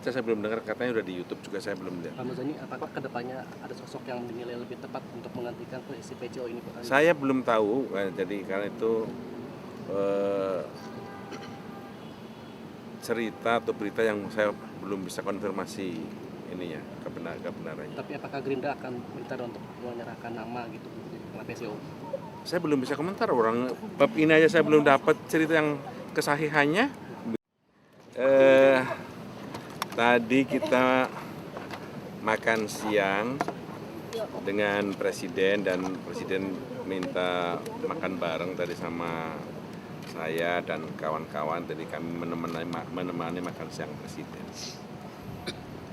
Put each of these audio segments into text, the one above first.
Saya belum dengar, katanya udah di YouTube juga, saya belum lihat. Pak Muzani, apakah kedepannya ada sosok yang dinilai lebih tepat untuk menggantikan posisi PCO ini, Pak? Saya belum tahu, jadi karena itu cerita atau berita yang saya belum bisa konfirmasi ininya kebenarannya. Tapi apakah Gerindra akan minta untuk menyerahkan nama gitu ke PCO? Saya belum bisa komentar, orang bab ini aja saya belum dapat cerita yang kesahihannya. Tadi kita makan siang dengan presiden dan presiden minta makan bareng tadi sama saya dan kawan-kawan. Jadi kami menemani makan siang presiden.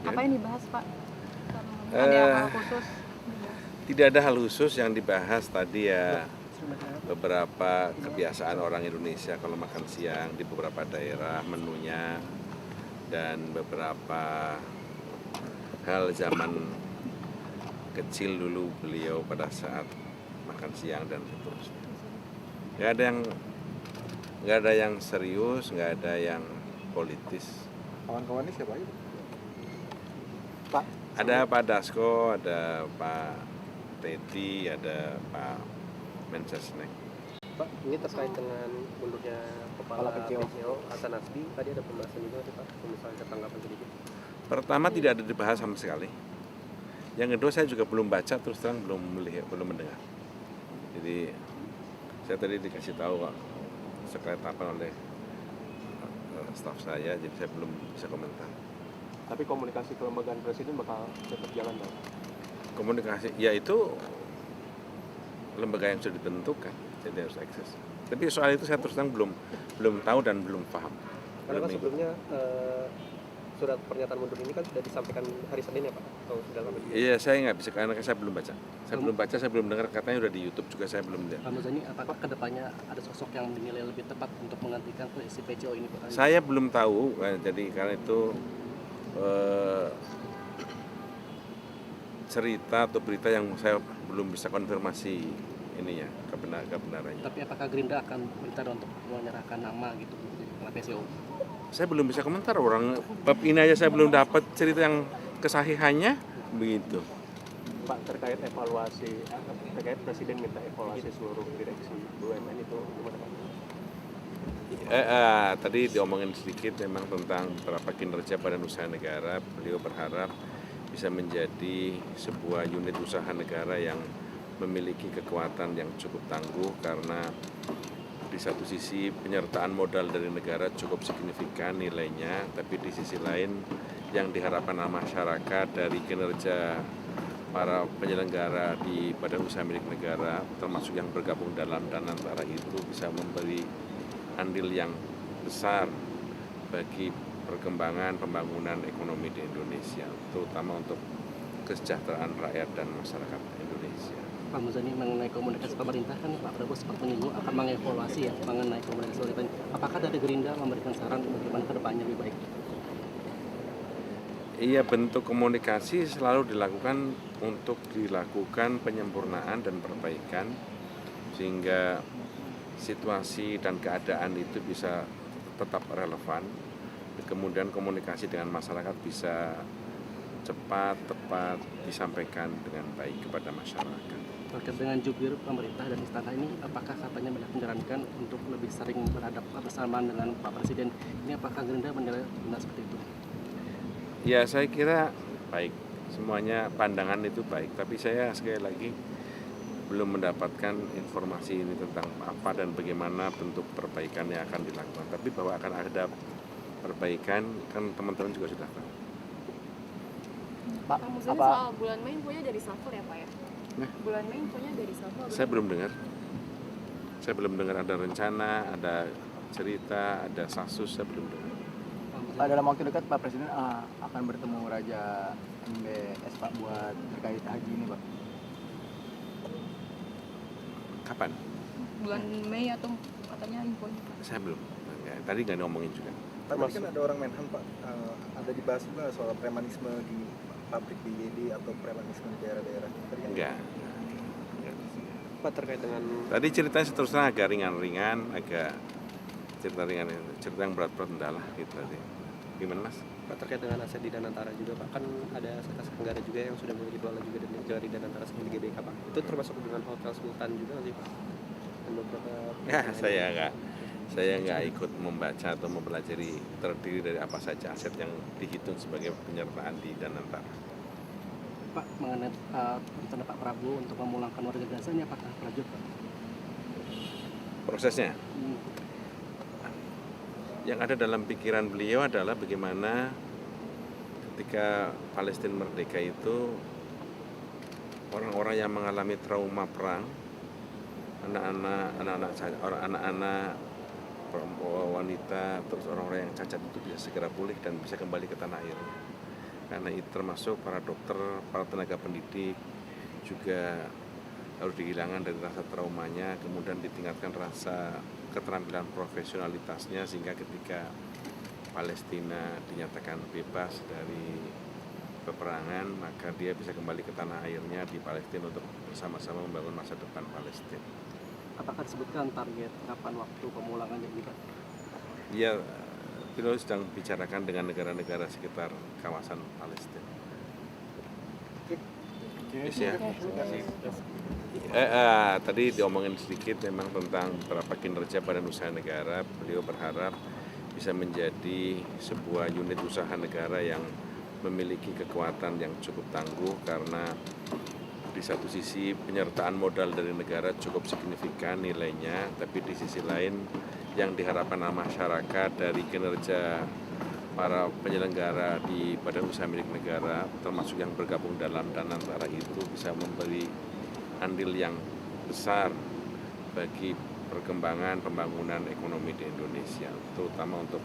Apa yang dibahas, Pak? Ada hal khusus? Tidak ada hal khusus yang dibahas tadi ya, beberapa kebiasaan orang Indonesia kalau makan siang di beberapa daerah menunya, dan beberapa hal zaman kecil dulu beliau pada saat makan siang dan seterusnya. Nggak ada yang serius, nggak ada yang politis. Kawan-kawannya siapa aja? Pak, ada Pak Dasko, ada Pak Teddy, ada Pak Mensesnek. Pak, ini terkait dengan mundurnya Kepala PCO Hasan Nasbi, tadi ada pembahasan juga sih, Pak, misalnya tanggapan sedikit. Pertama, tidak ada dibahas sama sekali. Yang kedua, saya juga belum baca, terus terang belum melihat, belum mendengar. Jadi saya tadi dikasih tahu kok sekretapan oleh staf saya, jadi saya belum bisa komentar. Tapi komunikasi kelembagaan presiden bakal tetap jalan, Pak? Komunikasi, ya itu lembaga yang sudah dibentuk kan, jadi harus eksis. Tapi soal itu saya terus terang belum tahu dan belum paham. Karena kan sebelumnya surat pernyataan mundur ini kan sudah disampaikan hari Senin ya, Pak? Atau sudah lama? Iya, saya nggak bisa, karena saya belum baca. Saya belum dengar, katanya udah di YouTube juga, saya belum lihat. Pak Muzani, apakah kedepannya ada sosok yang dinilai lebih tepat untuk menggantikan posisi PCO ini, Pak? Saya belum tahu, jadi karena itu cerita atau berita yang saya belum bisa konfirmasi ininya kebenarannya. Tapi apakah Gerindra akan minta untuk menyerahkan nama gitu ke PCO? Saya belum bisa komentar, orang bab ini aja saya belum dapat cerita yang kesahihannya, begitu. Pak, terkait presiden minta evaluasi seluruh direksi BUMN itu gimana, Pak? Tadi diomongin sedikit memang tentang beberapa kinerja Badan Usaha Negara. Beliau berharap bisa menjadi sebuah unit usaha negara yang memiliki kekuatan yang cukup tangguh, karena di satu sisi penyertaan modal dari negara cukup signifikan nilainya, tapi di sisi lain yang diharapkan oleh masyarakat dari kinerja para penyelenggara di badan usaha milik negara, termasuk yang bergabung dalam dan antara itu, bisa memberi andil yang besar bagi perkembangan pembangunan ekonomi di Indonesia, terutama untuk kesejahteraan rakyat dan masyarakat Indonesia. Pak Muzani, mengenai komunikasi pemerintah kan Pak Prabowo sempat menyinggung akan mengevaluasi ya mengenai komunikasi pemerintah. Apakah dari Gerindra memberikan saran bagaimana ke depannya lebih baik? Iya, bentuk komunikasi selalu dilakukan untuk dilakukan penyempurnaan dan perbaikan sehingga situasi dan keadaan itu bisa tetap relevan. Kemudian komunikasi dengan masyarakat bisa cepat, tepat disampaikan dengan baik kepada masyarakat. Terkait dengan jubir pemerintah dan istana ini, apakah katanya banyak menyarankan untuk lebih sering berhadap bersamaan dengan Pak Presiden? Ini apakah Gerindra menilai benar seperti itu? Ya, saya kira baik. Semuanya pandangan itu baik. Tapi saya sekali lagi belum mendapatkan informasi ini tentang apa dan bagaimana bentuk perbaikan yang akan dilakukan. Tapi bahwa akan ada perbaikan kan teman-teman juga sudah tahu. Pak Muzani, soal bulan Mei infonya dari reshuffle ya, Pak ya? Nah, Bulan Mei infonya dari reshuffle. saya belum dengar. Saya belum dengar ada rencana, ada cerita, ada sasus, saya belum dengar. Pak, dalam waktu dekat Pak Presiden akan bertemu Raja MBS, Pak, buat terkait haji ini, Pak. Kapan? Bulan Mei atau katanya infonya? Saya belum. Tadi nggak ngomongin juga. Tapi kan ada orang Menhan, Pak, ada dibahas juga soal premanisme di pabrik BYD atau premanisme di daerah-daerah. Enggak. Pak, terkait dengan Tadi ceritanya seterusnya agak ringan-ringan, agak cerita ringan, cerita yang berat-berat enggak lah gitu tadi. Gimana, Mas? Pak, terkait dengan aset di Danantara juga Pak, kan ada aset negara juga yang sudah mulai dikelola juga dari Danantara seperti GBK Pak. Itu termasuk dengan Hotel Sultan juga nggak sih Pak? Dan beberapa Ya, saya nggak ikut membaca atau mempelajari terdiri dari apa saja aset yang dihitung sebagai penyertaan di Danantara. Pak, mengenai rencana Pak Prabowo untuk memulangkan warga Gaza ini apakah lanjut Pak? Prosesnya yang ada dalam pikiran beliau adalah bagaimana ketika Palestina merdeka itu orang-orang yang mengalami trauma perang, anak-anak, wanita, terus orang-orang yang cacat itu bisa segera pulih dan bisa kembali ke tanah airnya. Karena itu termasuk para dokter, para tenaga pendidik juga harus dihilangkan dari rasa traumanya, kemudian ditingkatkan rasa keterampilan profesionalitasnya sehingga ketika Palestina dinyatakan bebas dari peperangan maka dia bisa kembali ke tanah airnya di Palestina untuk bersama-sama membangun masa depan Palestina. Apakah disebutkan target kapan waktu pemulangannya ini Pak? Ya, beliau sedang bicarakan dengan negara-negara sekitar kawasan Palestina. Yes, ya. Tadi diomongin sedikit memang tentang beberapa kinerja badan usaha negara. Beliau berharap bisa menjadi sebuah unit usaha negara yang memiliki kekuatan yang cukup tangguh karena di satu sisi penyertaan modal dari negara cukup signifikan nilainya, tapi di sisi lain yang diharapkan masyarakat dari kinerja para penyelenggara di badan usaha milik negara termasuk yang bergabung dalam Danantara itu bisa memberi andil yang besar bagi perkembangan pembangunan ekonomi di Indonesia, terutama untuk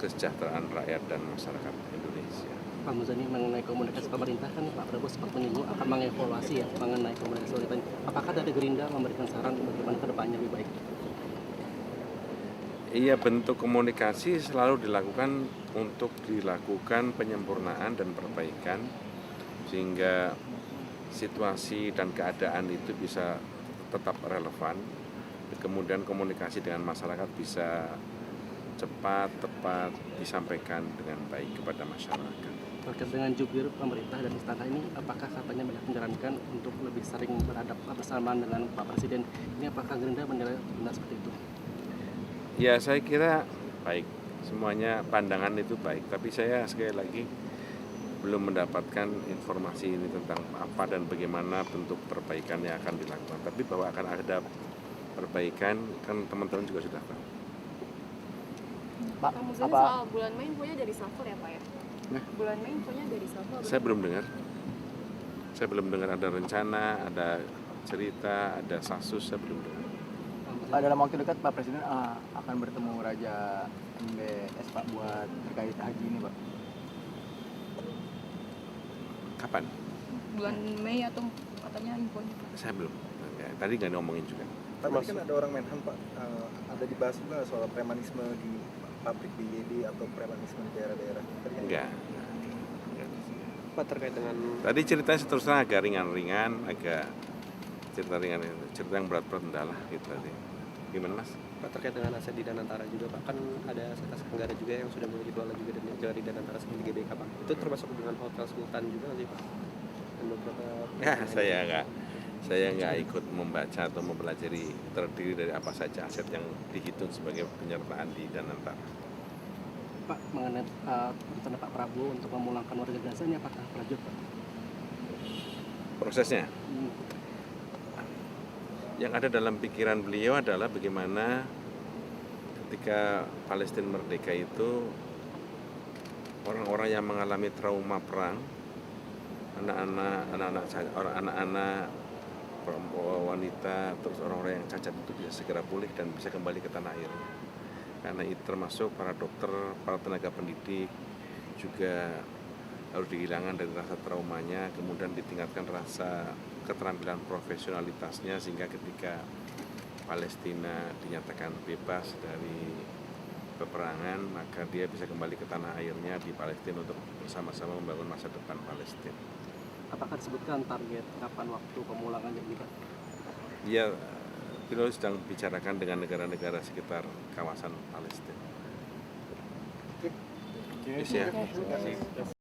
kesejahteraan rakyat dan masyarakat Indonesia. Pak Muzani, mengenai komunikasi pemerintah kan Pak Prabowo sempat menyinggung akan mengevaluasi ya mengenai komunikasi pemerintah. Apakah dari Gerindra memberikan saran bagaimana ke depannya lebih baik? Iya, bentuk komunikasi selalu dilakukan untuk dilakukan penyempurnaan dan perbaikan sehingga situasi dan keadaan itu bisa tetap relevan. Kemudian komunikasi dengan masyarakat bisa cepat, tepat disampaikan dengan baik kepada masyarakat. Terkait dengan jubir pemerintah dan istana ini, apakah katanya banyak menyarankan untuk lebih sering berhadap bersamaan dengan Pak Presiden? Ini apakah Gerindra menilai benar seperti itu? Ya, saya kira baik. Semuanya pandangan itu baik. Tapi saya sekali lagi belum mendapatkan informasi ini tentang apa dan bagaimana bentuk perbaikan yang akan dilakukan. Tapi bahwa akan ada perbaikan kan teman-teman juga sudah tahu. Pak Muzani, soal bulan Mei infonya dari Safar ya Pak ya? Nah. Bulan Mei infonya dari Safar. Saya belum dengar ada rencana, ada cerita, ada sasus, saya belum dengar. Dalam waktu dekat Pak Presiden akan bertemu Raja MBS Pak buat terkait haji ini Pak. Kapan? Bulan Mei atau katanya infonya Pak? Saya belum. Ya, tadi nggak ngomongin juga. Pak, tadi kan ada orang Menhan Pak, ada dibahas juga soal premanisme di pabrik BYD atau premanisme di daerah-daerah. Enggak. Pak, terkait dengan Tadi ceritanya terus terang agak ringan-ringan, agak cerita ringan, cerita yang berat-berat enggak lah gitu tadi. Gimana Mas? Pak, terkait dengan aset di Danantara juga Pak, kan ada aset negara juga yang sudah mulai dikelola juga dari Danantara seperti GBK Pak. Itu termasuk dengan Hotel Sultan juga nggak sih Pak? Dan beberapa Ya, saya nggak ikut membaca atau mempelajari terdiri dari apa saja aset yang dihitung sebagai penyertaan di Danantara. Pak, mengenai rencana Pak Prabowo untuk memulangkan warga Gaza ini apakah lanjut Pak? Prosesnya yang ada dalam pikiran beliau adalah bagaimana ketika Palestina merdeka itu orang-orang yang mengalami trauma perang, anak-anak, wanita, terus orang-orang yang cacat itu bisa segera pulih dan bisa kembali ke tanah airnya. Karena itu termasuk para dokter, para tenaga pendidik juga harus dihilangkan dari rasa traumanya, kemudian ditingkatkan rasa keterampilan profesionalitasnya sehingga ketika Palestina dinyatakan bebas dari peperangan maka dia bisa kembali ke tanah airnya di Palestina untuk bersama-sama membangun masa depan Palestina. Apakah disebutkan target kapan waktu pemulangannya ini Pak? Ya, beliau sedang bicarakan dengan negara-negara sekitar kawasan Palestina. Yes, ya.